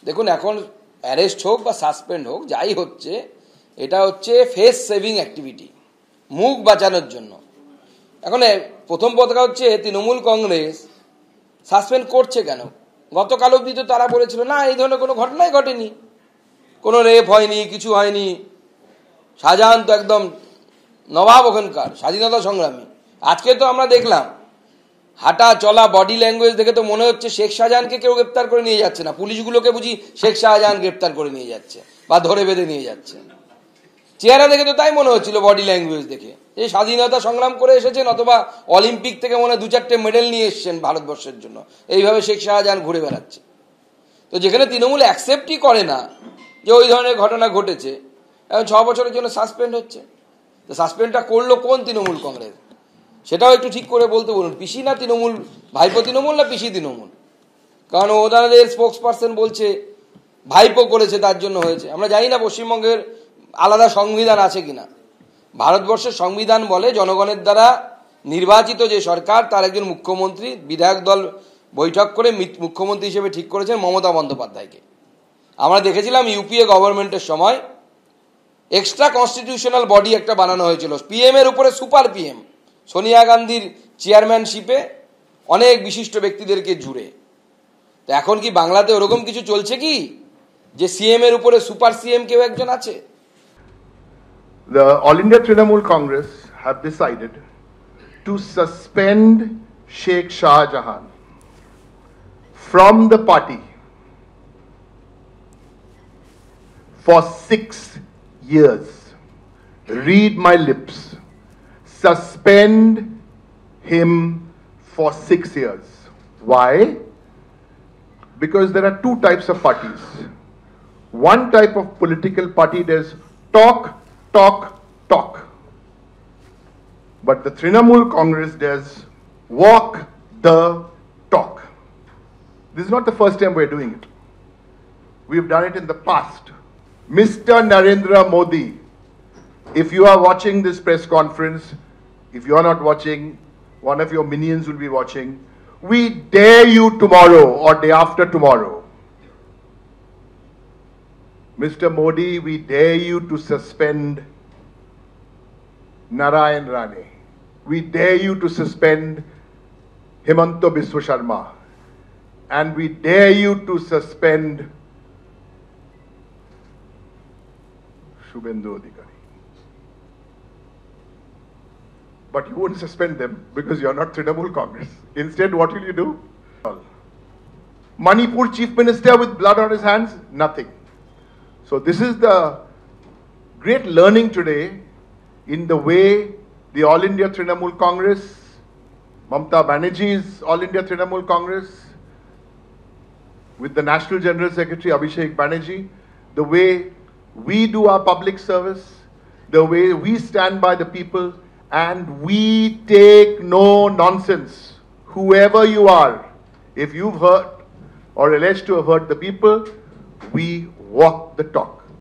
দেখুন, এখন অ্যারেস্ট হোক বা সাসপেন্ড হোক, যাই হচ্ছে, এটা হচ্ছে ফেস সেভিং অ্যাক্টিভিটি, মুখ বাঁচানোর জন্য। এখন প্রথম কথা হচ্ছে তৃণমূল কংগ্রেস সাসপেন্ড করছে কেন? গতকাল অবধি তো তারা বলেছিল না, এই ধরনের কোনো ঘটনাই ঘটেনি, কোনো রেপ হয়নি, কিছু হয়নি। শাহজাহান তো একদম নবাব ওখানকার, স্বাধীনতা সংগ্রামী। আজকে তো আমরা দেখলাম হাঁটা চলা, বডি ল্যাঙ্গুয়েজ দেখে তো মনে হচ্ছে শেখ শাহজাহানকে কেউ গ্রেপ্তার করে নিয়ে যাচ্ছে না, পুলিশগুলোকে বুঝি শেখ শাহজাহান গ্রেপ্তার করে নিয়ে যাচ্ছে বা ধরে বেঁধে নিয়ে যাচ্ছে। চেহারা দেখে তো তাই মনে হচ্ছিল, বডি ল্যাঙ্গুয়েজ দেখে, যে স্বাধীনতা সংগ্রাম করে এসেছেন, অথবা অলিম্পিক থেকে মনে হয় 2-4টে মেডেল নিয়ে এসছেন ভারতবর্ষের জন্য। এইভাবে শেখ শাহজাহান ঘুরে বেড়াচ্ছে। তো যেখানে তৃণমূল অ্যাকসেপ্টই করে না যে ওই ধরনের ঘটনা ঘটেছে, এখন 6 বছরের জন্য সাসপেন্ড হচ্ছে। তো সাসপেন্ডটা করলো কোন তৃণমূল কংগ্রেস, সেটাও একটু ঠিক করে বলতে বলুন। পিসি না তৃণমূল, ভাইপো তৃণমূল না পিসি তৃণমূল? কারণ ওনাদের স্পোক্স পার্সন বলছে ভাইপো করেছে তার জন্য হয়েছে। আমরা জানি না পশ্চিমবঙ্গের আলাদা সংবিধান আছে কিনা। ভারতবর্ষের সংবিধান বলে জনগণের দ্বারা নির্বাচিত যে সরকার, তার একজন মুখ্যমন্ত্রী, বিধায়ক দল বৈঠক করে মুখ্যমন্ত্রী হিসেবে ঠিক করেছেন মমতা বন্দ্যোপাধ্যায়কে। আমরা দেখেছিলাম ইউপিএ গভর্নমেন্টের সময় এক্সট্রা কনস্টিটিউশনাল বডি একটা বানানো হয়েছিল, পিএম এর উপরে সুপার পিএম, সোনিয়া গান্ধীর চেয়ারম্যানশিপে অনেক বিশিষ্ট ব্যক্তিদেরকে জুড়ে। তো এখন কি বাংলাতে ওরকম কিছু চলছে কি, যে সিএম এর উপরে সুপার সিএম কেউ একজন আছে? The All India Trinamool Congress have decided to suspend Sheikh Shah Jahan from the party for 6 years. Read my lips. Suspend him for 6 years. Why? Because there are 2 types of parties. One type of political party does talk, talk, talk. But the Trinamool Congress does walk the talk. This is not the first time we're doing it. We've done it in the past. Mr. Narendra Modi, if you are watching this press conference, if you are not watching, one of your minions will be watching. We dare you tomorrow or day after tomorrow. Mr. Modi, we dare you to suspend Narayan Rane. We dare you to suspend Himanta Biswa Sharma. And we dare you to suspend Shubhendu Adhikari. But you won't suspend them because you're not Trinamool Congress. Instead, what will you do? Manipur Chief Minister with blood on his hands? Nothing. So this is the great learning today in the way the All India Trinamool Congress, Mamata Banerjee's All India Trinamool Congress, with the National General Secretary Abhishek Banerjee, the way we do our public service, the way we stand by the people, and we take no nonsense. Whoever you are, if you've hurt or alleged to have hurt the people, we walk the talk.